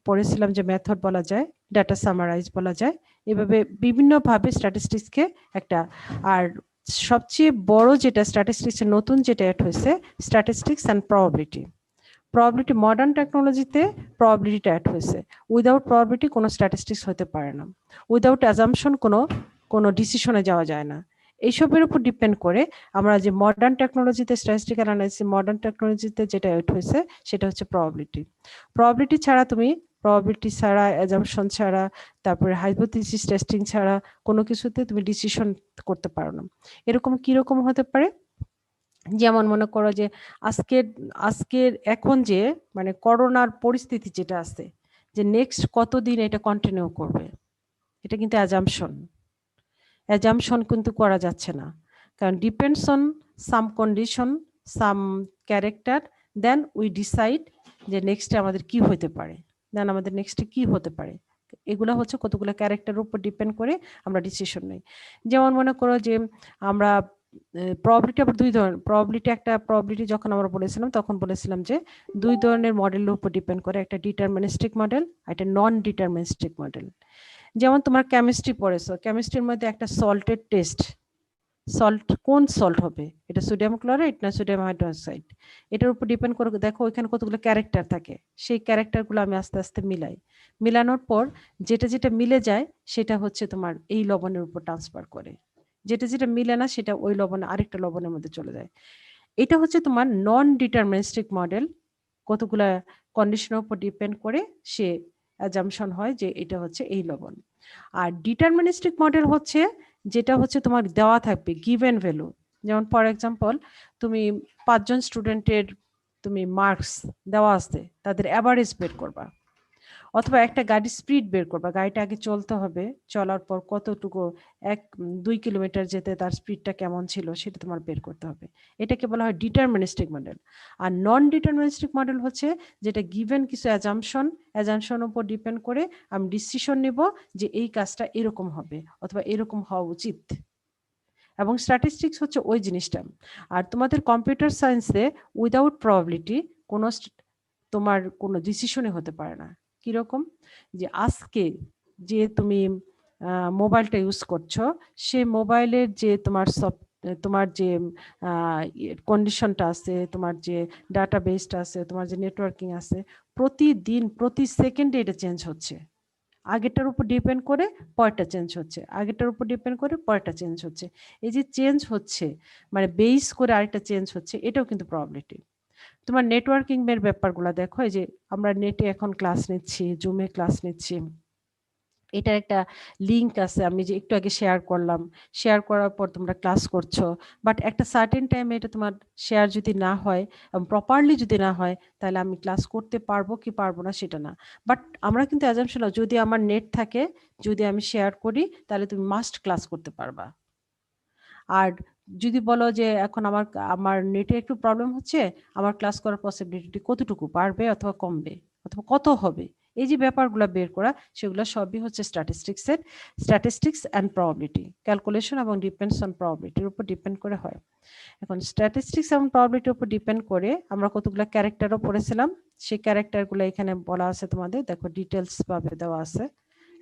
পড়েছিলাম যে মেথড বলা যায়, ডাটা সামারাইজ বলা যায়, এভাবে বিভিন্নভাবে স্ট্যাটিস্টিক্সকে একটা, আর সবচেয়ে বড় যেটা স্ট্যাটিস্টিক্সের নতুন যেটা অ্যাড হয়েছে statistics and probability. Probability modern টেকনোলজিতে প্রবাবিলিটিটা অ্যাড হয়েছে। উইদাউট প্রবাবিলিটি কোনো স্ট্যাটিস্টিক্স হতে পারে না, উইদাউট অ্যাজাম্পশন কোনো ডিসিশনে যাওয়া যায় না। এইসবের উপর ডিপেন্ড করে আমরা যে মডার্ন টেকনোলজিতে স্ট্যাটিস্টিক্যাল অ্যানালাইসিস মডার্ন টেকনোলজিতে যেটা অ্যাড হয়েছে সেটা হচ্ছে প্রবাবিলিটি। প্রবাবিলিটি ছাড়া তুমি, প্রবাবিলিটি ছাড়া, অ্যাজাম্পশন ছাড়া, তারপরে হাইপোথিসিস টেস্টিং ছাড়া কোনো কিছুতে তুমি ডিসিশন করতে পারো না। এরকম কিরকম হতে পারে, যেমন মনে করো যে আজকের এখন যে মানে করোনার পরিস্থিতি যেটা আছে, যে নেক্সট কতদিন এটা কন্টিনিউ করবে, এটা কিন্তু অ্যাজাম্পশন কিন্তু করা যাচ্ছে না, কারণ depends on some condition, some character, then we decide যে নেক্সটে আমাদের কি হতে পারে, দেন আমাদের নেক্সটে কি হতে পারে। এগুলো হচ্ছে কতগুলো ক্যারেক্টারের উপর ডিপেন্ড করে আমরা ডিসিশন নেই। যেমন মনে করো যে আমরা প্রবাবিলিটি আবার দুই ধরনের, প্রবাবিলিটি একটা প্রবাবিলিটি যখন আমরা বলেছিলাম তখন বলেছিলাম যে দুই ধরনের মডেলের উপর ডিপেন্ড করে, একটা ডিটারমিনিস্টিক মডেল আর একটা নন ডিটারমিনিস্টিক মডেল। যেমন তোমার কেমিস্ট্রি পড়েছো, কেমিস্ট্রির মধ্যে একটা সল্টের টেস্ট, সল্ট কোন সল্ট হবে, এটা সোডিয়াম ক্লোরাইড না সোডিয়াম হাইড্রোক্সাইড, এটার উপর ডিপেন্ড করে দেখো ওইখানে কতগুলো ক্যারেক্টার থাকে, সেই ক্যারেক্টারগুলো আমি আস্তে আস্তে মিলানোর পর যেটা যেটা মিলে যায় সেটা হচ্ছে তোমার এই লবণের উপর ট্রান্সফার করে, যেটা যেটা মিলে না সেটা ওই লবণে আরেকটা লবণের মধ্যে চলে যায়। এটা হচ্ছে তোমার নন ডিটারমিনিস্টিক মডেল, কতগুলা কন্ডিশনের উপর ডিপেন্ড করে সে অ্যাজাম্পশন হয় যে এটা হচ্ছে এই লবণ। আর ডিটারমিনিস্টিক মডেল হচ্ছে যেটা হচ্ছে তোমার দেওয়া থাকবে গিভেন ভ্যালু, যেমন ফর এক্সাম্পল তুমি 5 জন স্টুডেন্টের তুমি মার্কস দেওয়া আছে, তাদের অ্যাভারেজ বের করবা, অথবা একটা গাড়ির স্পিড বের করবা, গাড়িটা আগে চলতে হবে, চলার পর কতটুকু 1-2 কিলোমিটার যেতে তার স্পিডটা কেমন ছিল সেটা তোমার বের করতে হবে, এটাকে বলা হয় ডিটারমিনিস্টিক মডেল। আর নন ডিটারমিনিস্টিক মডেল হচ্ছে যেটা গিভেন কিছু অ্যাজাম্পশন উপর ডিপেন্ড করে আমি ডিসিশন নেব যে এই কাজটা এরকম হবে অথবা এরকম হওয়া উচিত। এবং স্ট্যাটিস্টিক্স হচ্ছে ওই জিনিসটা। আর তোমাদের কম্পিউটার সায়েন্সে উইদাউট প্রবাবিলিটি তোমার কোনো ডিসিশনে হতে পারে না। কিরকম, যে আজকে যে তুমি মোবাইলটা ইউজ করছো, সে মোবাইলের যে তোমার যে কন্ডিশনটা আছে, তোমার যে ডাটাবেসটা আছে, তোমার যে নেটওয়ার্কিং আছে, প্রতিদিন প্রতি সেকেন্ডে এটা চেঞ্জ হচ্ছে, আগেরটার উপর ডিপেন্ড করে পরেরটা চেঞ্জ হচ্ছে, আগেরটার উপর ডিপেন্ড করে পরেরটা চেঞ্জ হচ্ছে। এই যে চেঞ্জ হচ্ছে মানে বেস করে আরেকটা চেঞ্জ হচ্ছে, এটাও কিন্তু প্রবাবিলিটি। তোমার নেটওয়ার্কিং এর ব্যাপারগুলো দেখো, এই যে আমরা নেটে এখন ক্লাস নিচ্ছি, জুমে ক্লাস নিচ্ছি, এটার একটা লিংক আছে আমি যে একটু আগে শেয়ার করলাম, শেয়ার করার পর তোমরা ক্লাস করছো, বাট একটা সার্টেন টাইমে এটা তোমার শেয়ার যদি না হয় এবং প্রপারলি যদি না হয় তাহলে আমি ক্লাস করতে পারবো কি পারবো না সেটা না। বাট আমরা কিন্তু অ্যাজাম্পশন, যদি আমার নেট থাকে, যদি আমি শেয়ার করি তাহলে তুমি মাস্ট ক্লাস করতে পারবা। আর যদি বলো যে এখন আমার নেটে একটু প্রবলেম হচ্ছে, আমার ক্লাস করার পসিবিলিটি কতটুকু বাড়বে অথবা কমবে অথবা কত হবে, এই যে ব্যাপারগুলো বের করা, সেগুলো সবই হচ্ছে স্ট্যাটিস্টিক্স অ্যান্ড প্রবাবিলিটি, ক্যালকুলেশন এবং ডিপেন্ডস অন প্রবাবিলিটির উপর ডিপেন্ড করে হয়। এখন স্ট্যাটিস্টিক্স এবং প্রবাবিলিটির উপর ডিপেন্ড করে আমরা কতগুলো ক্যারেক্টারও পড়েছিলাম, সেই ক্যারেক্টারগুলো এখানে বলা আছে তোমাদের, দেখো ডিটেলস ভাবে দেওয়া আছে,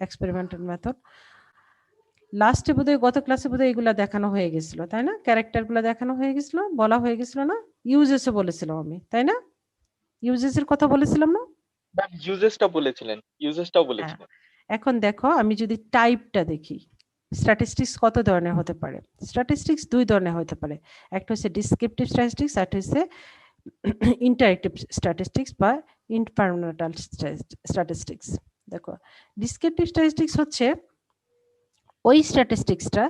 এক্সপেরিমেন্টাল মেথড। লাস্টে বোধহয় গত ক্লাসে বোধহয় এগুলা দেখানো হয়ে গেছিল, তাই না? ক্যারেক্টারগুলো দেখানো হয়ে গেছিল, বলা হয়ে গেছিল না? ইউজেসও বলেছিলাম আমি, তাই না? ইউজেসের কথা বলেছিলাম না? ইউজেসটাও হ্যাঁ। বলেছিলেন। এখন দেখো আমি যদি টাইপটা দেখি, স্ট্যাটিস্টিক্স কত ধরনের হতে পারে? স্ট্যাটিস্টিক্স দুই ধরনের হতে পারে, একটা হচ্ছে ডিসক্রিপটিভ স্ট্যাটিস্টিক্স, আর একটা হচ্ছে ইন্টারেক্টিভ স্ট্যাটিস্টিক্স বা ইনফার্মেটাল স্ট্যাটিস্টিক্স। দেখো ডিসক্রিপটিভ স্ট্যাটিস্টিক্স হচ্ছে ওই স্ট্যাটিস্টিক্সটা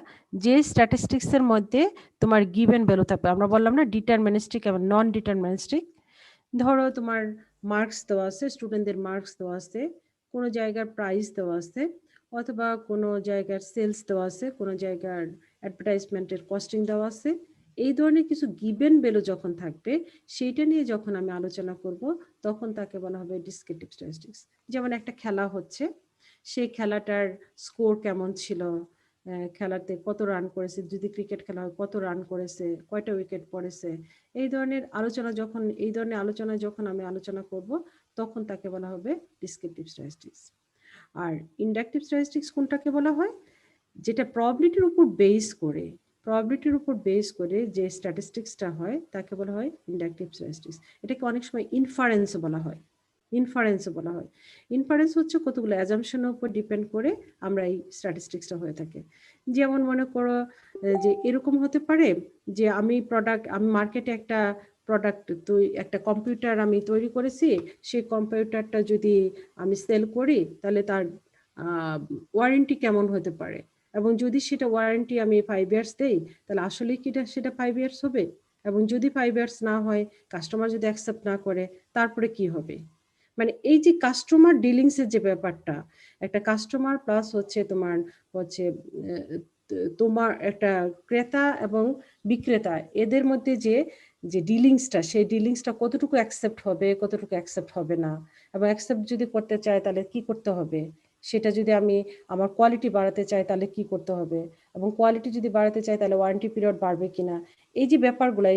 যে স্ট্যাটিস্টিক্সের মধ্যে তোমার গিভেন ভ্যালু থাকবে, আমরা বললাম না ডিটারমিনিস্টিক এবং নন ডিটারমিনিস্টিক। ধরো তোমার মার্কস দেওয়া আছে, স্টুডেন্টদের মার্কস দেওয়া আছে, কোনো জায়গার প্রাইস দেওয়া আছে, অথবা কোনো জায়গার সেলস দেওয়া আছে, কোনো জায়গার অ্যাডভার্টাইজমেন্টের কস্টিং দেওয়া আছে, এই ধরনের কিছু গিভেন ভ্যালু যখন থাকবে, সেইটা নিয়ে যখন আমি আলোচনা করব তখন তাকে বলা হবে ডিসক্রিপটিভ স্ট্যাটিস্টিক্স। যেমন একটা খেলা হচ্ছে, সেই খেলাটার স্কোর কেমন ছিল, খেলাতে কত রান করেছে, যদি ক্রিকেট খেলা হয় কত রান করেছে, কয়টা উইকেট পড়েছে, এই ধরনের আলোচনা যখন আমি আলোচনা করব তখন তাকে বলা হবে ডিসক্রিপটিভ স্ট্যাটিস্টিক্স। আর ইন্ডাকটিভ স্ট্যাটিস্টিক্স কোনটাকে বলা হয়, যেটা প্রবাবিলিটির উপর বেস করে যে স্ট্যাটিস্টিক্সটা হয় তাকে বলা হয় ইন্ডাকটিভ স্ট্যাটিস্টিক্স। এটাকে অনেক সময় ইনফারেন্স বলা হয়। ইনফারেন্স হচ্ছে কতগুলো অ্যাজাম্পশনের উপর ডিপেন্ড করে আমরা এই স্ট্যাটিস্টিক্সটা হয়ে থাকে। যেমন মনে করো যে এরকম হতে পারে যে আমি মার্কেটে একটা প্রোডাক্ট, একটা কম্পিউটার আমি তৈরি করেছি, সেই কম্পিউটারটা যদি আমি সেল করি তাহলে তার ওয়ারেন্টি কেমন হতে পারে, এবং যদি সেটা ওয়ারেন্টি আমি 5 ইয়ার্স দেই তাহলে আসলে কি সেটা 5 ইয়ার্স হবে, এবং যদি 5 ইয়ার্স না হয়, কাস্টমার যদি অ্যাকসেপ্ট না করে, তারপরে কি হবে। মানে এই যে কাস্টমার ডিলিংস এর যে ব্যাপারটা, একটা কাস্টমার প্লাস হচ্ছে তোমার একটা ক্রেতা এবং বিক্রেতা, এদের মধ্যে যে ডিলিংসটা, সেই ডিলিংসটা কতটুকু অ্যাকসেপ্ট হবে, কতটুকু অ্যাকসেপ্ট হবে না, এবং অ্যাকসেপ্ট যদি করতে চায় তাহলে কি করতে হবে, সেটা যদি আমি আমার কোয়ালিটি বাড়াতে চাই তাহলে কি করতে হবে, এবং কোয়ালিটি যদি বাড়াতে চাই তাহলে ওয়ারেন্টি পিরিয়ড বাড়বে কিনা। এই যে ব্যাপারগুলো,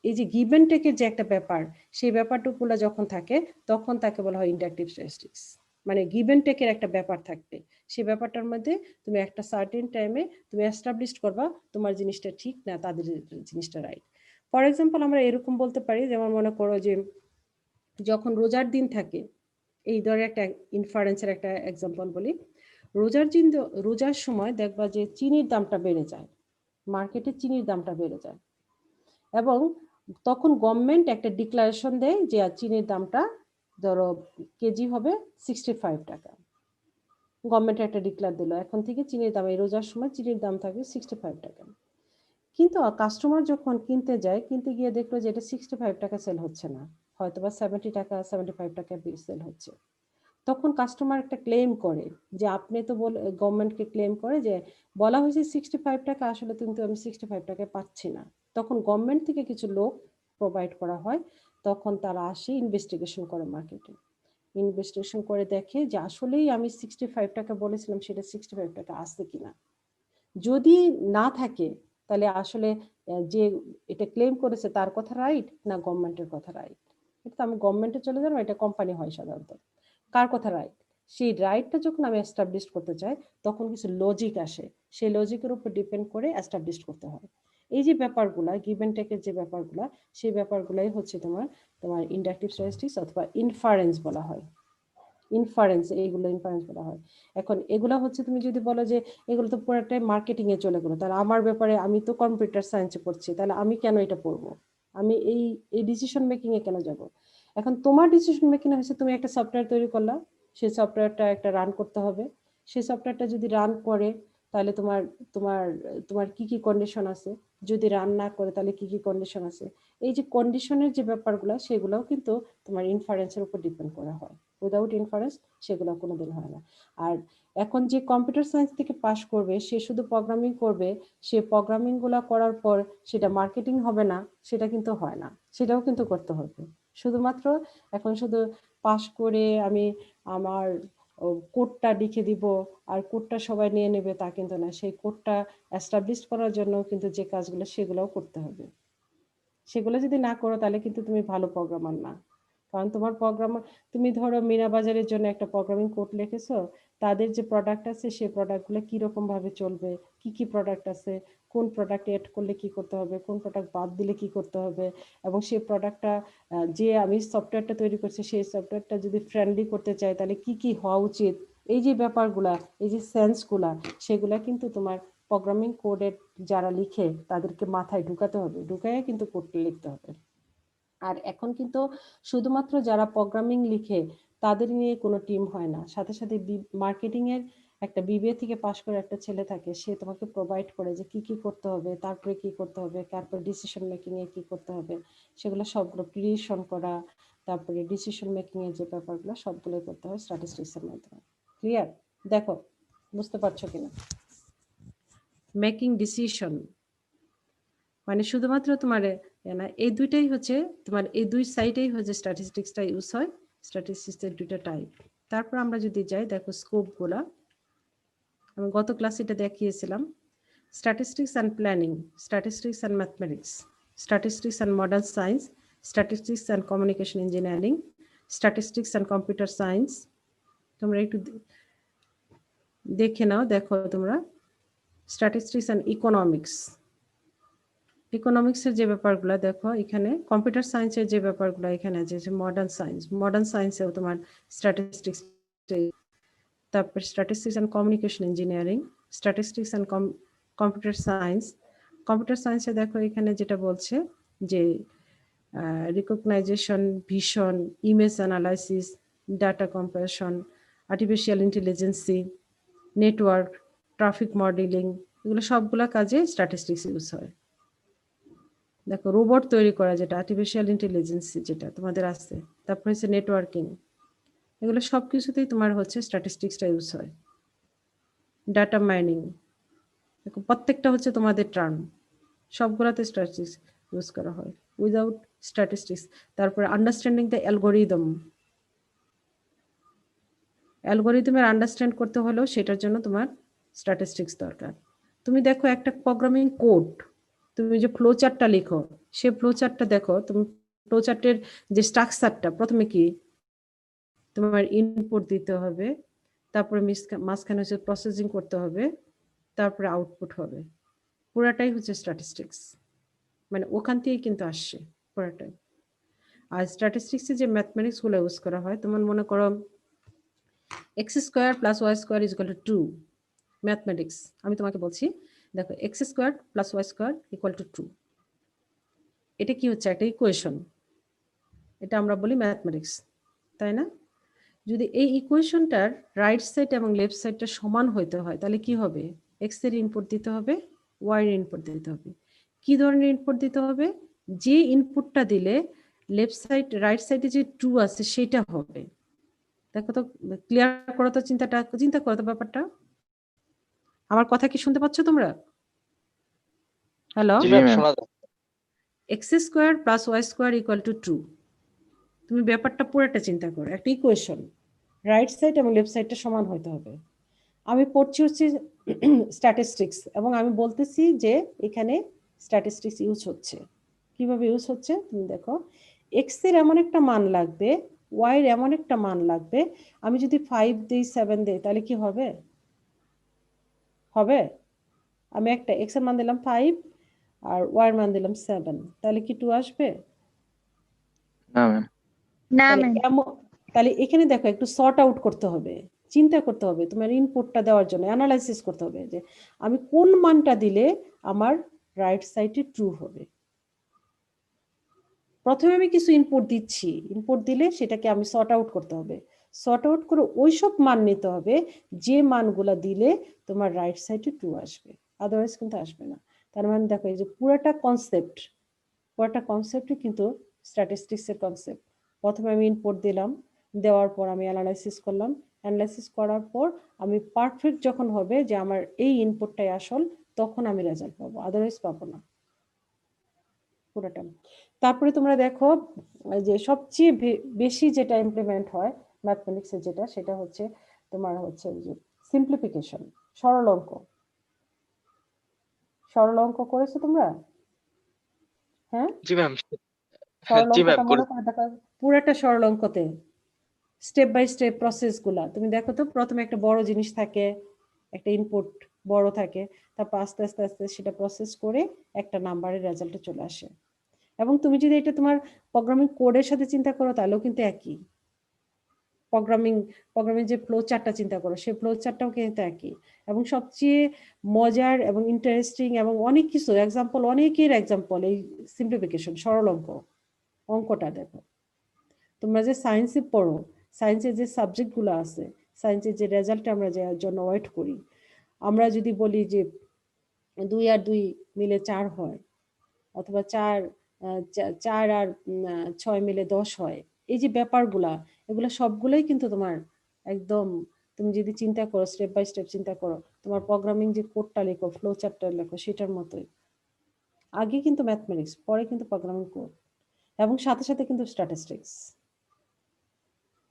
এই যে গিভ এন্ড টেকের যে একটা ব্যাপার, সেই ব্যাপারটুকুলো যখন থাকে তখন তাকে বলা হয় ইন্ডাকটিভ স্ট্যাটিস্টিক্স। মানে গিভ এন্ড টেকের একটা ব্যাপার থাকবে, সেই ব্যাপারটার মধ্যে তুমি একটা সার্টেন টাইমে তুমি এস্টাবলিশ করবা তোমার জিনিসটা ঠিক না তাদের জিনিসটা রাইট। ফর এক্সাম্পল আমরা এরকম বলতে পারি, যেমন মনে করো যে যখন রোজার দিন থাকে, এই ধরে একটা ইনফারেন্সের একটা এক্সাম্পল বলি, রোজার সময় দেখবা যে চিনির দামটা বেড়ে যায়, মার্কেটে চিনির দামটা বেড়ে যায়, এবং তখন গভর্নমেন্ট একটা ডিক্লারেশন দেয় যে চিনির দামটা ধরো কেজি হবে 65 টাকা। গভর্নমেন্ট একটা ডিক্লার দিল এখন থেকে চিনির দাম, এই রোজার সময় চিনির দাম থাকবে 65 টাকা। কিন্তু কাস্টমার যখন কিনতে গিয়ে দেখলো যে এটা 65 টাকা সেল হচ্ছে না, হয়তো বা 70 টাকা 75 টাকা সেল হচ্ছে। তখন কাস্টমার একটা ক্লেম করে যে আপনি তো গভর্নমেন্টকে ক্লেম করে যে বলা হয়েছে 65 টাকা, আসলে কিন্তু আমি 65 টাকায় পাচ্ছি না। তখন গভর্নমেন্ট থেকে কিছু লোক প্রোভাইড করা হয়, তখন তারা আসে ইনভেস্টিগেশন করে, মার্কেটে ইনভেস্টিগেশন করে দেখে যে আসলেই আমি 65 টাকা বলেছিলাম সেটা 65 টাকা আছে কিনা। যদি না থাকে তাহলে আসলে যে এটা ক্লেম করেছে তার কথা রাইট না গভর্নমেন্টের কথা রাইট। এটা আমি গভর্নমেন্টে চলে যাবো, এটা কোম্পানি হয় সাধারণত, কার কথা রাইট। সেই রাইটটা যখন আমি এস্টাবলিশ করতে চাই তখন কিছু লজিক আসে, সেই লজিকের উপর ডিপেন্ড করে এস্টাবলিশ করতে হয়। এই যে ব্যাপারগুলা গিভ এন্ড টেকের যে ব্যাপারগুলা, সেই ব্যাপারগুলাই হচ্ছে তোমার ইন্ডাকটিভ স্ট্যাটিস্টিক্স অথবা ইনফারেন্স বলা হয়। এইগুলো ইনফারেন্স বলা হয়। এখন এগুলা হচ্ছে তুমি যদি বলো যে এগুলো তো পুরোটাই মার্কেটিং এ চলে গেলো, তাহলে আমার ব্যাপারে, আমি তো কম্পিউটার সায়েন্সে পড়ছি, তাহলে আমি কেন এটা পড়বো, আমি এই ডিসিশন মেকিং এ কেন যাব। এখন তোমার ডিসিশন মেকিং হচ্ছে তুমি একটা সফটওয়্যার তৈরি করলা, সেই সফটওয়্যারটা একটা রান করতে হবে, সেই সফটওয়্যারটা যদি রান করে তাহলে তোমার তোমার তোমার কি কি কন্ডিশন আছে, যদি রান না করে তাহলে কি কি কন্ডিশন আছে। এই যে কন্ডিশনের যে ব্যাপারগুলো, সেগুলোও কিন্তু তোমার ইনফারেন্সের উপর ডিপেন্ড করা হয়। উইদাউট ইনফারেন্স সেগুলো কোনোদিন হয় না। আর এখন যে কম্পিউটার সায়েন্স থেকে পাশ করবে সে শুধু প্রোগ্রামিং করবে, সে প্রোগ্রামিং গুলা করার পর সেটা মার্কেটিং হবে না, সেটা কিন্তু হয় না, সেটাও কিন্তু করতে হবে। শুধুমাত্র এখন শুধু পাশ করে আমি আমার কোডটা লিখে দিব আর কোডটা সবাই নিয়ে নেবে তা কিন্তু না, সেই কোডটা এস্টাবলিশ করার জন্য কিন্তু যে কাজগুলো সেগুলোও করতে হবে। সেগুলো যদি না করো তাহলে কিন্তু তুমি ভালো প্রোগ্রামার না। কারণ তোমার প্রোগ্রামার, তুমি ধরো মিনা বাজারের জন্য একটা প্রোগ্রামিং কোড লিখেছো, তাদের যে প্রোডাক্ট আছে সেই প্রোডাক্টগুলো কিরকম ভাবে চলবে, কি কি প্রোডাক্ট আছে, কোন প্রোডাক্ট এড করলে কি করতে হবে, কোন প্রোডাক্ট বাদ দিলে কি করতে হবে, এবং সেই প্রোডাক্টটা যে আমি সফটওয়্যারটা তৈরি করছি সেই সফটওয়্যারটা যদি ফ্রেন্ডলি করতে চাই তাহলে কি কি হওয়া উচিত। এই যে ব্যাপারগুলা, এই যে সেন্সগুলা, সেগুলা কিন্তু তোমার প্রোগ্রামিং কোডের যারা লিখে তাদেরকে মাথায় ঢুকাতে হবে, ঢুকাইয়া কিন্তু কোডটা লিখতে হবে। আর এখন কিন্তু শুধুমাত্র যারা প্রোগ্রামিং লিখে তাদের নিয়ে কোনো টিম হয় না, সাথে সাথে মার্কেটিং এর একটা বিবিএ থেকে পাশ করে একটা ছেলে থাকে, সে তোমাকে প্রোভাইড করে যে কি কি করতে হবে, তারপরে কি করতে হবে, তারপরে ডিসিশন মেকিং এ কি করতে হবে, সেগুলো সবগুলো প্রিডিকশন করা, তারপরে ডিসিশন মেকিং এর যে ব্যাপারগুলো সবগুলোই করতে হয় স্ট্যাটিস্টিক্স এর মাধ্যমে। ক্লিয়ার? দেখো বুঝতে পারছো কিনা। মেকিং ডিসিশন মানে শুধুমাত্র তোমার না, এই দুইটাই হচ্ছে তোমার, এই দুই সাইডেই হচ্ছে স্ট্যাটিস্টিক্সটা ইউজ হয়। স্ট্যাটিস্টিক্সের দুইটা টাইপ। তারপর আমরা যদি যাই, দেখো স্কোপগুলা আমি গত ক্লাসে এটা দেখিয়েছিলাম। Statistics and planning, statistics and mathematics, statistics and modern science, statistics and communication engineering, statistics and computer science. তোমরা একটু দেখে নাও, দেখো তোমরা স্ট্যাটিস্টিক্স অ্যান্ড ইকোনমিক্স। ইকোনমিক্সের যে ব্যাপারগুলো দেখো এখানে, কম্পিউটার সায়েন্সের যে ব্যাপারগুলো এখানে আছে, যে মডার্ন সায়েন্সেও তোমার স্ট্যাটিস্টিক্স, তারপর statistics and communication engineering, statistics and computer science. Computer সায়েন্সে দেখো এখানে যেটা বলছে যে recognition, vision, image analysis, data compression, artificial ইন্টেলিজেন্সি, network, traffic modelling, এগুলো সবগুলো কাজে স্ট্যাটিস্টিক্স ইউজ হয়। দেখো রোবট তৈরি করা, যেটা আর্টিফিশিয়াল ইন্টেলিজেন্সি যেটা তোমাদের আছে, তারপর হচ্ছে নেটওয়ার্কিং, এগুলো সব কিছুতেই তোমার হচ্ছে স্ট্যাটিস্টিক্সটা ইউজ হয়। ডাটা মাইনিং, দেখো প্রত্যেকটা হচ্ছে তোমাদের টার্ম, সবগুলোতে স্ট্যাটিস্টিক্স ইউজ করা হয়। উইদাউট স্ট্যাটিস্টিক্স, তারপরে আন্ডারস্ট্যান্ডিং দ্য অ্যালগোরিদম, অ্যালগোরিদমের আন্ডারস্ট্যান্ড করতে হলেও সেটার জন্য তোমার স্ট্যাটিস্টিক্স দরকার। তুমি দেখো একটা প্রোগ্রামিং কোড, তুমি যে ফ্লো চার্টটা লিখো, সে ফ্লো চার্টটা দেখো, তুমি ফ্লো চার্টের যে স্ট্রাকচারটা, প্রথমে কি তোমার ইনপুট দিতে হবে, তারপরে মাঝখানে হচ্ছে প্রসেসিং করতে হবে, তারপরে আউটপুট হবে, পুরাটাই হচ্ছে স্ট্যাটিস্টিক্স, মানে ওখান থেকেই কিন্তু আসছে পুরাটাই। আর স্ট্যাটিস্টিক্সে যে ম্যাথমেটিক্স গুলো ইউজ করা হয়, তোমার মনে করো x square plus y square is equal to 2, mathematics আমি তোমাকে বলছি, দেখো x square plus y square equal to 2, এটা কি হচ্ছে, একটা ইকুয়েশন, এটা আমরা বলি ম্যাথমেটিক্স, তাই না? যদি এই ইকুয়েশনটার রাইট সাইড এবং লেফট সাইডটা সমান হইতে হয়, তাহলে কি হবে, এক্স এর ইনপুট দিতে হবে, ওয়াই এর ইনপুট দিতে হবে। কি ধরনের ইনপুট দিতে হবে, যে ইনপুটটা দিলে লেফট সাইড রাইট সাইডে যে ট্রু আছে সেটা হবে। দেখো তো, ক্লিয়ার করো তো, চিন্তা করো তো ব্যাপারটা। আমার কথা কি শুনতে পাচ্ছ তোমরা? Hello, x square plus y square equal to 2, তুমি ব্যাপারটা পুরোটা চিন্তা করো, একটা ইকুয়েশন, রাইট সাইড এবং লেফট সাইডটা সমান হইতে হবে। আমি পড়ছি হচ্ছে স্ট্যাটিস্টিক্স, এবং আমি বলতেছি যে এখানে স্ট্যাটিস্টিক্স ইউজ হচ্ছে। কিভাবে ইউজ হচ্ছে তুমি দেখো, এক্স এর এমন একটা মান লাগবে, ওয়াই এর এমন একটা মান লাগবে, আমি যদি 5 দিই 7 দিই তাহলে কি হবে, হবে? আমি একটা এক্স এর মান দিলাম 5 আর ওয়াই এর মান দিলাম 7, তাহলে কি 2 আসবে? না ম্যাম। তাহলে এখানে দেখো একটু সর্ট আউট করতে হবে, চিন্তা করতে হবে, তোমার ইনপুটটা দেওয়ার জন্য অ্যানালাইসিস করতে হবে যে আমি কোন মানটা দিলে আমার রাইট সাইডে ট্রু হবে। প্রথমে আমি কিছু ইনপুট দিচ্ছি, ইনপুট দিলে সেটাকে আমি সর্ট আউট করতে হবে, সর্ট আউট করে ওইসব মান নিতে হবে যে মানগুলা দিলে তোমার রাইট সাইডে ট্রু আসবে, আদারওয়াইজ কিন্তু আসবে না। তার মানে দেখো এই যে পুরোটা কনসেপ্টই কিন্তু স্ট্যাটিস্টিক্সের কনসেপ্ট। প্রথমে আমি ইনপুট দিলাম, দেওয়ার পর আমি অ্যানালাইসিস করলাম, অ্যানালাইসিস করার পর আমি পারফেক্ট যখন হবে যে আমার এই ইনপুটটাই আসল, তখন আমি রেজাল্ট পাবো, আদারওয়াইজ পাবো না পুরোটা। তারপরে তোমরা দেখো যে সবচেয়ে বেশি যেটা ইমপ্লিমেন্ট হয় ম্যাথমেটিক্সের যেটা, সেটা হচ্ছে তোমার হচ্ছে যে সিম্পলিফিকেশন, সরল অঙ্ক। সরল অঙ্ক করেছো তোমরা? হ্যাঁ, জি ম্যাম। সরল জি ম্যাম, অঙ্কটা মনে করে দেখো, পুরোটা সরল অঙ্কতে স্টেপ বাই স্টেপ প্রসেস গুলা তুমি দেখো তো, প্রথমে একটা বড় জিনিস থাকে, একটা ইনপুট বড় থাকে, তারপর আস্তে আস্তে আস্তে সেটা প্রসেস করে একটা নাম্বারের রেজাল্টে চলে আসে। এবং তুমি যদি এটা তোমার প্রোগ্রামিং কোডের সাথে চিন্তা করো তাহলেও কিন্তু একই, প্রোগ্রামিং যে ফ্লো চার্টটা চিন্তা করো, সেই ফ্লো চার্টটাও কিন্তু একই। এবং সবচেয়ে মজার এবং ইন্টারেস্টিং এবং অনেক কিছু এক্সাম্পল, অনেকের এক্সাম্পল এই সিম্পলিফিকেশন, সরল অঙ্কটা দেখো। তোমরা যে সায়েন্সে পড়ো, সায়েন্সের যে সাবজেক্টগুলো আছে, সায়েন্সের যে রেজাল্টটা আমরা যার জন্য ওয়েট করি, আমরা যদি বলি যে 2 আর 2 মিলে 4 হয়, অথবা 4 আর 6 মিলে 10 হয়, এই যে ব্যাপারগুলা, এগুলো সবগুলোই কিন্তু তোমার একদম, তুমি যদি চিন্তা করো স্টেপ বাই স্টেপ চিন্তা করো, তোমার প্রোগ্রামিং যে কোডটা লেখো, ফ্লো চার্টটা লেখো, সেটার মতোই। আগে কিন্তু ম্যাথমেটিক্স, পরে কিন্তু প্রোগ্রামিং কোড, এবং সাথে সাথে কিন্তু স্ট্যাটিস্টিক্স।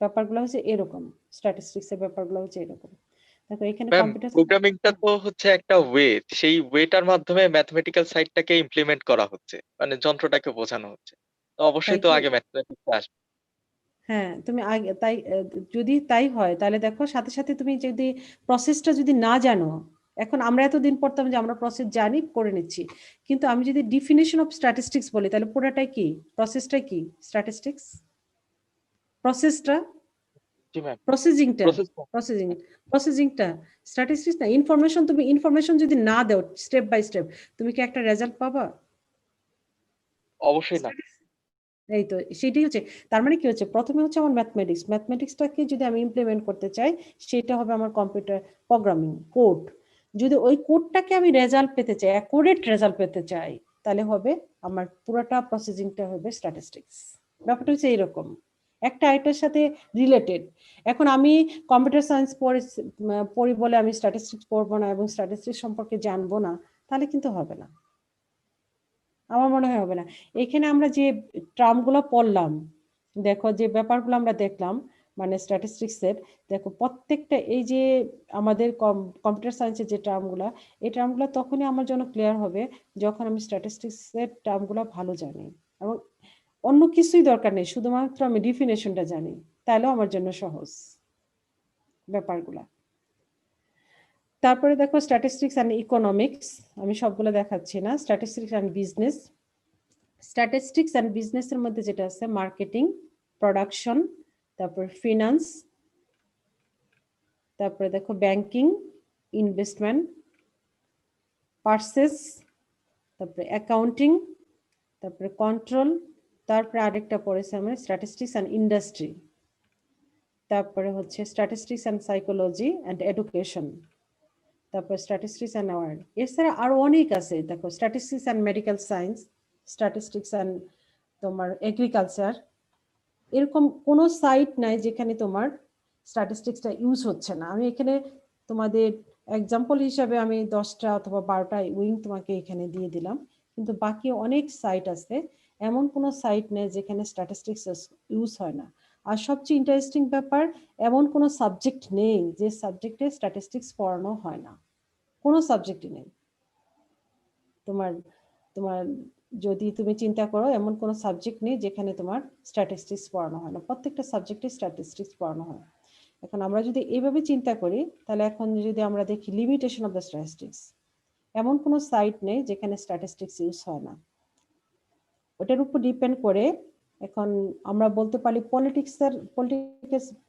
ব্যাপারগুলো হচ্ছে এরকম, স্ট্যাটিস্টিক্স এর ব্যাপারগুলো হচ্ছে এরকম। দেখো এখানে ম্যাম, কম্পিউটার, প্রোগ্রামিংটা তো হচ্ছে একটা ওয়ে, সেই ওয়েটার মাধ্যমে ম্যাথমেটিক্যাল সাইডটাকে ইমপ্লিমেন্ট করা হচ্ছে, মানে যন্ত্রটাকে বোঝানো হচ্ছে, তো তাই অবশ্যই তো কি? আগে ম্যাথমেটিক্স আসবে। হ্যাঁ তুমি আগে তাই যদি তাই হয় তাহলে দেখো সাথে সাথে তুমি যদি প্রসেসটা যদি না জানো, এখন আমরা এতদিন পড়তাম যে আমরা প্রসেস জানি করে নিচ্ছি, কিন্তু আমি যদি ডিফিনিশন অফ স্ট্যাটিস্টিক্স বলি তাহলে পুরোটাই কি, প্রসেসটাই কি স্ট্যাটিস্টিক্স, প্রসেসটা জি ম্যাম। প্রসেসিংটা প্রসেস। প্রসেসিং প্রসেসিংটা স্ট্যাটিস্টিক্স না। ইনফরমেশন, তুমি ইনফরমেশন যদি না দাও স্টেপ বাই স্টেপ, তুমি কি একটা রেজাল্ট পাবা? অবশ্যই না। এই তো সেটাই হচ্ছে, তার মানে কি হচ্ছে, প্রথমে হচ্ছে আমার ম্যাথমেটিক্সটাকে যদি আমি ইমপ্লিমেন্ট করতে চাই সেটা হবে আমার কম্পিউটার প্রোগ্রামিং কোড। যদি ওই কোডটাকে আমি রেজাল্ট পেতে চাই, অ্যাকুরেট রেজাল্ট পেতে চাই, তাহলে হবে আমার পুরোটা প্রসেসিংটা হবে স্ট্যাটিস্টিক্স। ব্যাপারটা হচ্ছে এইরকম, একটা আরেকটার সাথে রিলেটেড। এখন আমি কম্পিউটার সায়েন্স পড়ি বলে আমি স্ট্যাটিস্টিক্স পড়বো না এবং স্ট্যাটিস্টিক্স সম্পর্কে জানবো না, তাহলে কিন্তু হবে না, আমার মনে হয় হবে না। এখানে আমরা যে টার্মগুলো পড়লাম, দেখো যে ব্যাপারগুলো আমরা দেখলাম, মানে স্ট্যাটিস্টিক্সের, দেখো প্রত্যেকটা এই যে আমাদের কম্পিউটার সায়েন্সের যে টার্মগুলো, এই টার্মগুলো তখনই আমার জন্য ক্লিয়ার হবে যখন আমি স্ট্যাটিস্টিক্সের টার্মগুলো ভালো জানি, এবং অন্য কিছুই দরকার নেই, শুধুমাত্র আমি ডিফিনেশনটা জানি, তাহলেও আমার জন্য সহজ ব্যাপারগুলা। তারপরে দেখো স্ট্যাটিস্টিক্স অ্যান্ড ইকোনমিক্স, আমি সবগুলো দেখাচ্ছি না। Statistics and business, statistics and বিজনেসের মধ্যে যেটা আছে মার্কেটিং, প্রোডাকশন, তারপর ফিনান্স, তারপরে দেখো ব্যাংকিং, ইনভেস্টমেন্ট, পারচেস, তারপরে অ্যাকাউন্টিং, তারপরে কন্ট্রোল, তারপরে আরেকটা পড়েছে আমরা স্ট্যাটিস্টিক্স অ্যান্ড ইন্ডাস্ট্রি, তারপরে হচ্ছে statistics and psychology and education, তারপর স্ট্যাটিস্টিক্স অ্যান্ড অ্যাওয়ার্ড। এছাড়া আরো অনেক আছে, দেখো statistics and medical science, statistics and তোমার এগ্রিকালচার, এরকম কোনো সাইট নাই যেখানে তোমার স্ট্যাটিস্টিক্সটা ইউজ হচ্ছে না। আমি এখানে তোমাদের এক্সাম্পল হিসাবে আমি 10টা অথবা 12টা উইং তোমাকে এখানে দিয়ে দিলাম, কিন্তু বাকি অনেক সাইট আছে, এমন কোনো সাইট নেই যেখানে স্ট্যাটিস্টিক্স ইউজ হয় না। আর সবচেয়ে ইন্টারেস্টিং ব্যাপার, এমন কোনো সাবজেক্ট নেই যে সাবজেক্টে স্ট্যাটিস্টিক্স পড়ানো হয় না, কোনো সাবজেক্টই নেই। তোমার তোমার যদি তুমি চিন্তা করো, এমন কোনো সাবজেক্ট নেই যেখানে তোমার স্ট্যাটিস্টিক্স পড়ানো হয় না, প্রত্যেকটা সাবজেক্টে স্ট্যাটিস্টিক্স পড়ানো হয়। এখন আমরা যদি এইভাবে চিন্তা করি, তাহলে এখন যদি আমরা দেখি লিমিটেশন অফ দ্য স্ট্যাটিস্টিক্স, এমন কোনো সাইট নেই যেখানে স্ট্যাটিস্টিক্স ইউজ হয় না। ওটার উপর ডিপেন্ড করে এখন আমরা বলতে পারি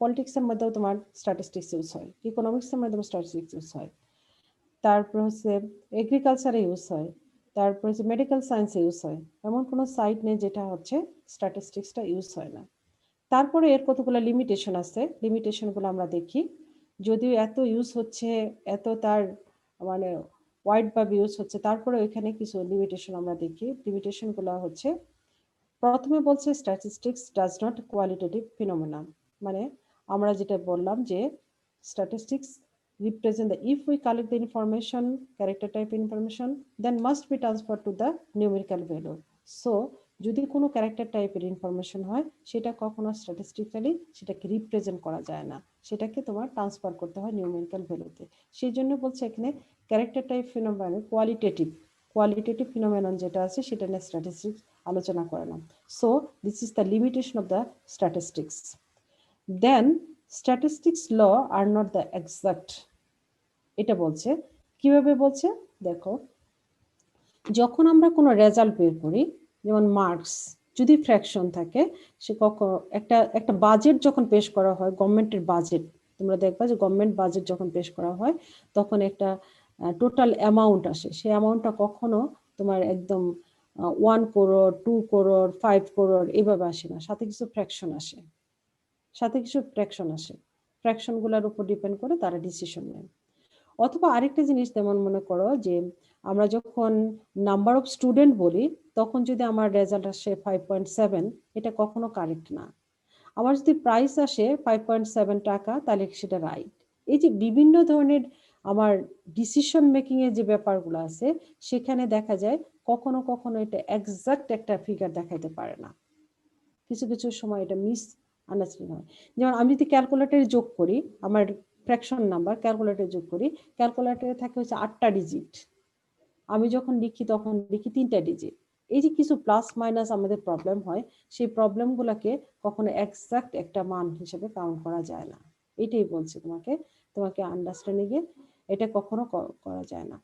পলিটিক্সের মধ্যেও তোমার স্ট্যাটিস্টিক্স ইউজ হয়, ইকোনমিক্সের মধ্যেও স্ট্যাটিস্টিক্স ইউজ হয়, তারপর হচ্ছে এগ্রিকালচারে ইউজ হয়, তারপর হচ্ছে মেডিকেল সায়েন্সে ইউজ হয়। এমন কোনো সাইট নেই যেটা হচ্ছে স্ট্যাটিস্টিক্সটা ইউজ হয় না। তারপরে এর কতগুলো লিমিটেশন আছে, লিমিটেশনগুলো আমরা দেখি। যদিও এত ইউজ হচ্ছে, এত তার মানে ওয়াইড ভাবে ইউজ হচ্ছে, তারপরে ওইখানে কিছু লিমিটেশন আমরা দেখি। লিমিটেশনগুলো হচ্ছে, প্রথমে বলছে স্ট্যাটিস্টিক্স ডাজ নট কোয়ালিটেটিভ ফিনোমেনা, মানে আমরা যেটা বললাম যে statistics represent the, if we collect the information, character type information, then must be transferred to the numerical value. So যদি কোনো ক্যারেক্টার টাইপের ইনফরমেশন হয়, সেটা কখনো স্ট্যাটিস্টিক্যালি সেটাকে রিপ্রেজেন্ট করা যায় না, সেটাকে তোমার ট্রান্সফার করতে হয় নিউমেরিক্যাল ভ্যালুতে। সেই জন্য বলছে এখানে character type phenomenon qualitative phenomenon যেটা আছে সেটা নিয়ে স্ট্যাটিস্টিক্স আলোচনা করে না। So this is the limitation of the statistics. Then statistics law are not the exact, এটা বলছে। কিভাবে বলছে দেখো, যখন আমরা কোনো রেজাল্ট বের করি, যেমন মার্কস, যদি ফ্র্যাকশন থাকে, সে কখন একটা বাজেট যখন পেশ করা হয়, গভর্নমেন্টের বাজেট, তোমরা দেখবা যে গভর্নমেন্ট বাজেট যখন পেশ করা হয় তখন একটা টোটাল অ্যামাউন্ট আসে, সেই অ্যামাউন্টটা কখনো তোমার একদম 1 crore, 2 crore, 5 crore এভাবে আসে না, সাথে কিছু ফ্র্যাকশন আসে, ফ্র্যাকশনগুলোর উপর ডিপেন্ড করে তারা ডিসিশন নেয়। অথবা আরেকটা জিনিস, যেমন মনে করো যে আমরা যখন নাম্বার অফ স্টুডেন্ট বলি, তখন যদি আমার রেজাল্ট আসে 5.7, এটা কখনো কারেক্ট না। আমার যদি প্রাইস আসে 5.7 টাকা, তাহলে সেটা রাইট। এই যে বিভিন্ন ধরনের আমার ডিসিশন মেকিং এর যে ব্যাপারগুলো আছে, সেখানে দেখা যায় কখনো কখনো এটা এক্সাক্ট একটা ফিগার দেখাইতে পারে না, কিছু কিছু সময় এটা মিস আন্ডারস্ট্যান্ডিং হয়। যেমন আমি যদি ক্যালকুলেটরে যোগ করি, আমার ফ্র্যাকশন নাম্বার ক্যালকুলেটরে যোগ করি, ক্যালকুলেটরে থাকে হচ্ছে 8টা ডিজিট, আমি যখন লিখি তখন লিখি 3টা ডিজিট, এই যে কিছু প্লাস মাইনাস আমাদের প্রবলেম হয়, সেই প্রবলেমগুলোকে কখনো এক্সাক্ট একটা মান হিসেবে কাউন্ট করা যায় না। এটাই বলছি তোমাকে আন্ডারস্ট্যান্ডিং এ এটা কখনো করা যায় না।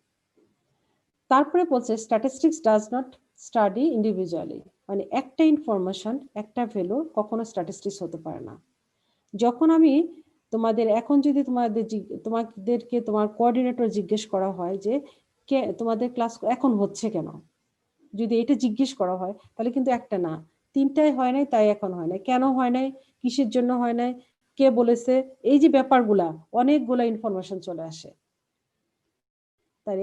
তারপরে বলছে statistics does not study individually, মানে একটা ইনফরমেশন একটা ভ্যালু কখনো স্ট্যাটিস্টিক্স হতে পারে না। যখন আমি এখন যদি তোমাদেরকে তোমার কোঅর্ডিনেটর জিজ্ঞেস করা হয় যে তোমাদের ক্লাস এখন হচ্ছে কেন, যদি এটা জিজ্ঞেস করা হয় তাহলে কিন্তু একটা না, তিনটাই হয় নাই, তাই এখন হয় নাই, কেন হয় নাই, কিসের জন্য হয় নাই, কে বলেছে, এই যে ব্যাপারগুলা অনেকগুলা ইনফরমেশন চলে আসে। তাই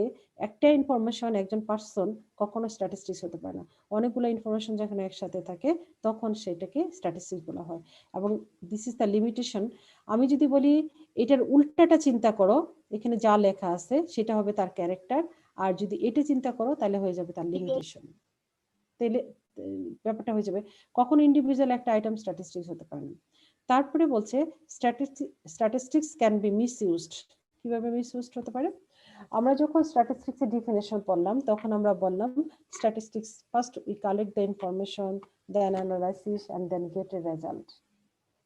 একটা ইনফরমেশন একজন পার্সন কখনো স্ট্যাটিস্টিক্স হতে পারে না। অনেকগুলো ইনফরমেশন যখন একসাথে থাকে তখন সেটাকে স্ট্যাটিস্টিক্স বলা হয়। এবং দিস ইজ দ্য লিমিটেশন। আমি যদি বলি এটার উল্টাটা চিন্তা করো, এখানে যা লেখা আছে সেটা হবে তার ক্যারেক্টার, আর যদি এটা চিন্তা করো তাহলে হয়ে যাবে তার লিমিটেশন। তাহলে ব্যাপারটা হয়ে যাবে, কখন ইন্ডিভিজুয়াল একটা আইটেম স্ট্যাটিস্টিক্স হতে পারে না। তারপরে বলছে স্ট্যাটিস্টিক্স ক্যান বি মিসইউজড। কিভাবে মিসইউজড হতে পারে? আমরা যখন স্ট্যাটিস্টিক্স এর ডেফিনিশন পড়লাম তখন আমরা বললাম statistics first we collect the information, then analysis and then get a result,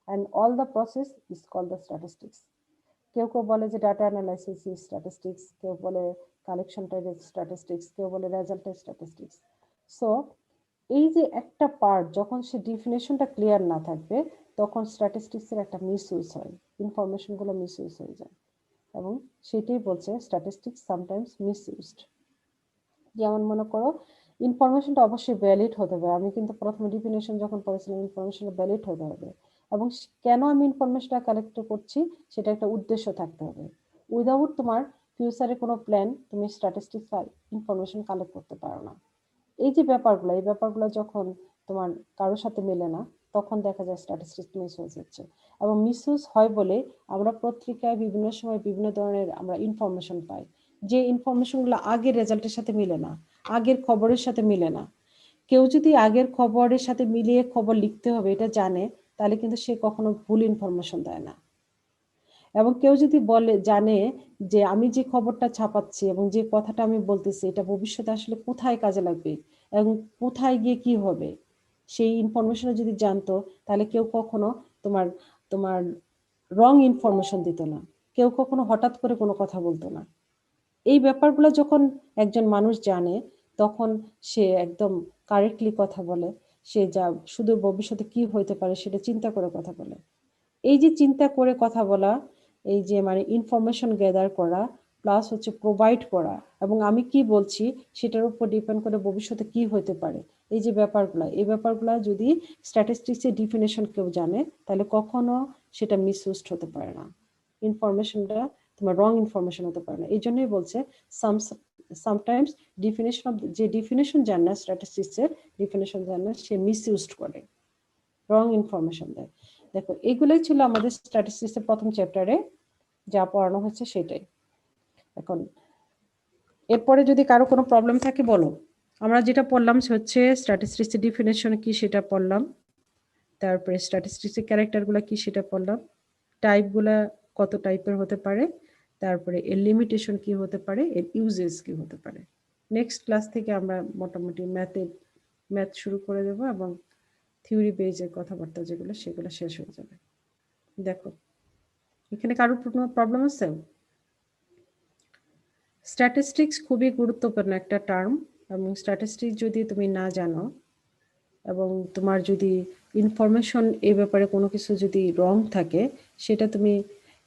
and all the process is called the statistics. কেউ কেউ বলে যে ডাটা অ্যানালাইসিস ইজ স্ট্যাটিস্টিক্স, কেউ বলে কালেকশনটা ইজ স্ট্যাটিস্টিক্স, কেউ বলে রেজাল্ট ইজ স্ট্যাটিস্টিক্স। সো এই যে একটা পার্ট যখন সে ডেফিনেশনটা ক্লিয়ার না থাকবে তখন স্ট্যাটিস্টিক্সের একটা মিসইউজ হয়, ইনফরমেশনগুলো মিসইউজ হয়ে যায়, এবং সেটাই বলছে স্ট্যাটিস্টিক্স সামটাইমস মিসইউজড। যেমন মনে করো ইনফরমেশনটা অবশ্যই ভ্যালিড হতে হবে। আমি কিন্তু প্রথমে ডেফিনেশন যখন পড়েছিলাম ইনফরমেশনটা ভ্যালিড হতে হবে, এবং কেন আমি ইনফরমেশনটা কালেক্ট করছি সেটা একটা উদ্দেশ্য থাকতে হবে। উইদাউট তোমার ফিউচারে কোনো প্ল্যান তুমি স্ট্যাটিস্টিক্স ইনফরমেশন কালেক্ট করতে পারো না। এই ব্যাপারগুলো যখন তোমার কারোর সাথে মেলে না তখন দেখা যায় স্ট্যাটিস্টিক্স মিসইউজ হচ্ছে। এবং মিসইউজ হয় বলে আমরা পত্রিকায় বিভিন্ন সময় বিভিন্ন ধরনের আমরা ইনফরমেশন পাই, যে ইনফরমেশনগুলো আগের রেজাল্টের সাথে মিলে না, আগের খবরের সাথে মিলে না। কেউ যদি আগের খবরের সাথে মিলিয়ে খবর লিখতে হবে এটা জানে, তাহলে কিন্তু সে কখনো ভুল ইনফরমেশন দেয় না। এবং কেউ যদি জানে যে আমি যে খবরটা ছাপাচ্ছি এবং যে কথাটা আমি বলতেছি এটা ভবিষ্যতে আসলে কোথায় কাজে লাগবে এবং কোথায় গিয়ে কি হবে, সেই ইনফরমেশন যদি জানতো তাহলে কেউ কখনো তোমার তোমার রং ইনফরমেশন দিত না, কেউ কখনো হঠাৎ করে কোনো কথা বলতো না। এই ব্যাপারগুলো যখন একজন মানুষ জানে তখন সে একদম কারেক্টলি কথা বলে, সে যা শুধু ভবিষ্যতে কি হইতে পারে সেটা চিন্তা করে কথা বলে। এই যে চিন্তা করে কথা বলা, এই যে মানে ইনফরমেশন গ্যাদার করা প্লাস হচ্ছে প্রোভাইড করা, এবং আমি কি বলছি সেটার উপর ডিপেন্ড করে ভবিষ্যতে কি হতে পারে, এই যে ব্যাপারগুলা যদি স্ট্যাটিস্টিক্সের ডেফিনেশন কেউ জানে তাহলে কখনো সেটা মিসইউজড হতে পারে না, ইনফরমেশনটা তোমার রং ইনফরমেশন হতে পারে না। এই জন্যই বলছে সামটাইমস ডেফিনেশন জানে না, স্ট্যাটিস্টিক্সের ডেফিনেশন জানে না, সে মিসইউজড করে, রং ইনফরমেশন দেয়। দেখো এগুলোই ছিল আমাদের স্ট্যাটিস্টিক্সের প্রথম চ্যাপ্টারে যা পড়ানো হচ্ছে সেটাই। এখন এরপরে যদি কারো কোনো প্রবলেম থাকে বলো। আমরা যেটা পড়লাম হচ্ছে স্ট্যাটিস্টিক্সের ডেফিনেশন কি সেটা পড়লাম, তারপরে স্ট্যাটিস্টিক্সের ক্যারেক্টারগুলো কি সেটা পড়লাম, টাইপগুলা কত টাইপের হতে পারে, তারপরে এর লিমিটেশন কি হতে পারে, এর ইউজেস কি হতে পারে। নেক্সট ক্লাস থেকে আমরা মোটামুটি ম্যাথ শুরু করে দেবো এবং থিওরি বেজের কথাবার্তা যেগুলো সেগুলো শেষ হয়ে যাবে। দেখো এখানে কারোর কোনো প্রবলেম আছে? স্ট্যাটিস্টিক্স খুবই গুরুত্বপূর্ণ একটা টার্ম, এবং স্ট্যাটিস্টিক্স যদি তুমি না জানো এবং তোমার যদি ইনফরমেশন এ ব্যাপারে কোনো কিছু যদি রং থাকে সেটা তুমি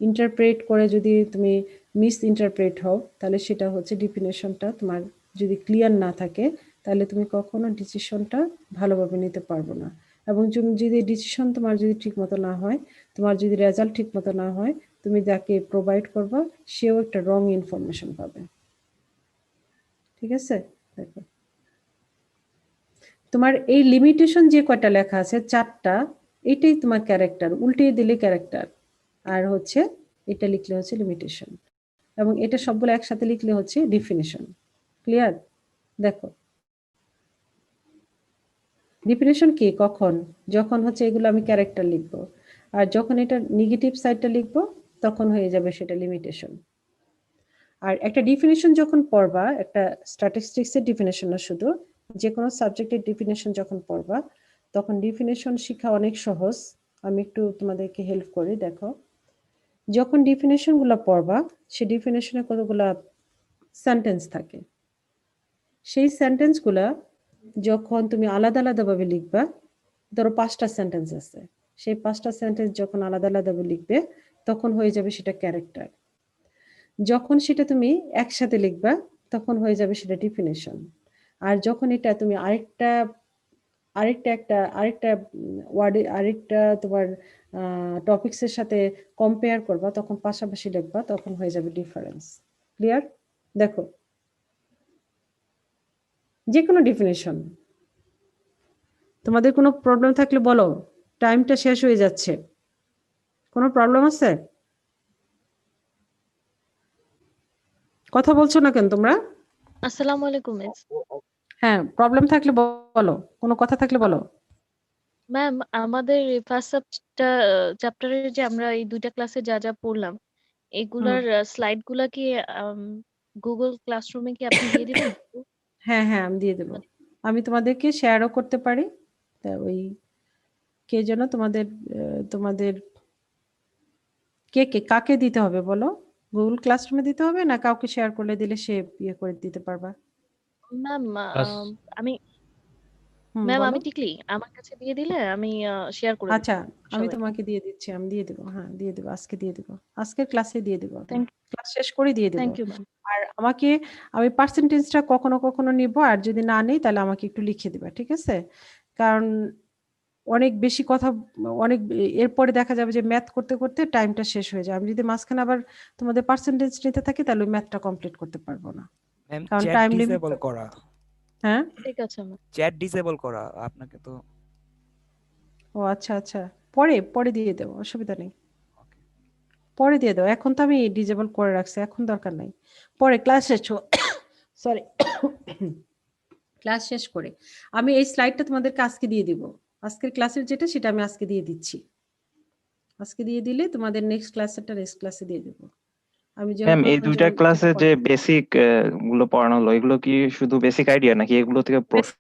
ইন্টারপ্রেট করে যদি তুমি মিস ইন্টারপ্রেট হও তাহলে সেটা হচ্ছে ডেফিনেশনটা তোমার যদি ক্লিয়ার না থাকে তাহলে তুমি কখনো ডিসিশনটা ভালোভাবে নিতে পারবো না। এবং যদি ডিসিশন তোমার যদি ঠিক মতো না হয়, তোমার যদি রেজাল্ট ঠিক মতো না হয়, তুমি যাকে প্রোভাইড করবা সেও একটা রং ইনফরমেশন পাবে। ঠিক আছে? দেখো তোমার এই লিমিটেশন যে কয়টা লেখা আছে 4টা, এটাই তোমার ক্যারেক্টার, উল্টিয়ে দিলে ক্যারেক্টার, আর হচ্ছে এটা লিখলে হচ্ছে লিমিটেশন, এবং এটা সবগুলো একসাথে লিখলে হচ্ছে ডেফিনেশন। ক্লিয়ার? দেখো ডেফিনেশন কি, কখন, যখন হচ্ছে এগুলো আমি ক্যারেক্টার লিখবো, আর যখন এটা নেগেটিভ সাইডটা লিখবো তখন হয়ে যাবে সেটা লিমিটেশন। আর একটা ডেফিনেশন যখন পড়বা, একটা স্ট্যাটিস্টিক্সের ডেফিনেশন না শুধু, যে কোনো সাবজেক্টের ডেফিনেশন যখন পড়বা তখন ডেফিনেশন শেখা অনেক সহজ। আমি একটু তোমাদেরকে হেল্প করি, দেখো। যখন ডেফিনেশন গুলা পড়বা সেই ডেফিনেশনে কতগুলা সেন্টেন্স থাকে, সেই সেন্টেন্স গুলা যখন তুমি আলাদা আলাদা ভাবে লিখবা, ধরো 5টা সেন্টেন্স আছে, সেই 5টা সেন্টেন্স যখন আলাদা আলাদা ভাবে লিখবে তখন হয়ে যাবে সেটা ক্যারেক্টার। যখন সেটা তুমি একসাথে লিখবা তখন হয়ে যাবে সেটা ডেফিনেশন। আর যখন এটা তুমি আরেকটা ওয়ার্ডে আরেকটা তোমার টপিকস এর সাথে কম্পেয়ার করবা, তখন পাশাপাশি লিখবা, তখন হয়ে যাবে ডিফারেন্স। ক্লিয়ার? দেখো, যে কোনো ডেফিনেশন। তোমাদের কোনো প্রবলেম থাকলে বলো, টাইমটা শেষ হয়ে যাচ্ছে। কোনো প্রবলেম আছে? কথা বলছো না কেন তোমরা? আসসালামু আলাইকুম মিস। হ্যাঁ, প্রবলেম থাকলে বলো, কোনো কথা থাকলে বলো। ম্যাম, আমাদের ফার্স্ট চ্যাপ্টারের যে আমরা এই দুইটা ক্লাসে যা যা পড়লাম এগুলার স্লাইড গুলা কি গুগল ক্লাসরুমে কি আপনি দিয়ে দিবেন? হ্যাঁ হ্যাঁ, আমি দিয়ে দেবো। আমি তোমাদেরকে শেয়ারও করতে পারি। তা ওই কে যেন তোমাদের তোমাদের কাকে দিতে হবে বলো? গুগল ক্লাসরুমে দিতে হবে না কাউকে শেয়ার করলে দিলে সে ইয়ে করে দিতে পারবা? ম্যাম, ক্লাস আমি বলো। আমি টিকলি আমার কাছে দিয়ে দিলে আমি শেয়ার করে দিব আচ্ছা, আমি সবাইকে। তোমাকে দিয়ে দিচ্ছি, আমি দিয়ে দেবো। হ্যাঁ, দিয়ে দেবো, আজকে দিয়ে দেবো, আজকের ক্লাসে দিয়ে দেবো, থ্যাংক ক্লাস শেষ করে দিয়ে দেবো। Thank you ma'am. আর আমি পার্সেন্টেজটা কখনো কখনো নিব, আর যদি না নেই তাহলে আমাকে একটু লিখে দিবা, ঠিক আছে? কারণ অনেক বেশি কথা, অনেক এরপরে দেখা যাবে যে ম্যাথ করতে করতে টাইমটা শেষ হয়ে যায়। আমি যদি মাঝখানে আবার তোমাদের পার্সেন্টেজ নিতে থাকি তাহলে ওই ম্যাথটা কমপ্লিট করতে পারবো না, ম্যাম কারণ চ্যাট টাইম লিমিট। ডিসেবল করা, হ্যাঁ, ঠিক আছে ম্যাম। চ্যাট ডিসেবল করা আপনাকে তো। ও আচ্ছা আচ্ছা, পরে দিয়ে দেবো, অসুবিধা নেই, Okay. পরে দিয়ে দাও। এখন তো আমি ডিজেবল করে রাখছি, এখন দরকার নাই। পরে ক্লাস শেষ সরি ক্লাস শেষ করে আমি এই স্লাইডটা তোমাদেরকে আজকে দিয়ে দিব। আজকের ক্লাসের যেটা সেটা আমি আজকে দিয়ে দিচ্ছি। আজকে দিয়ে দিলে তোমাদের নেক্সট ক্লাসে দিয়ে দেবো। আমি ম্যাম এই যখন দুইটা ক্লাসে যে বেসিক গুলো পড়ানো হলো এগুলো কি শুধু বেসিক আইডিয়া নাকি এগুলো থেকে প্রশ্ন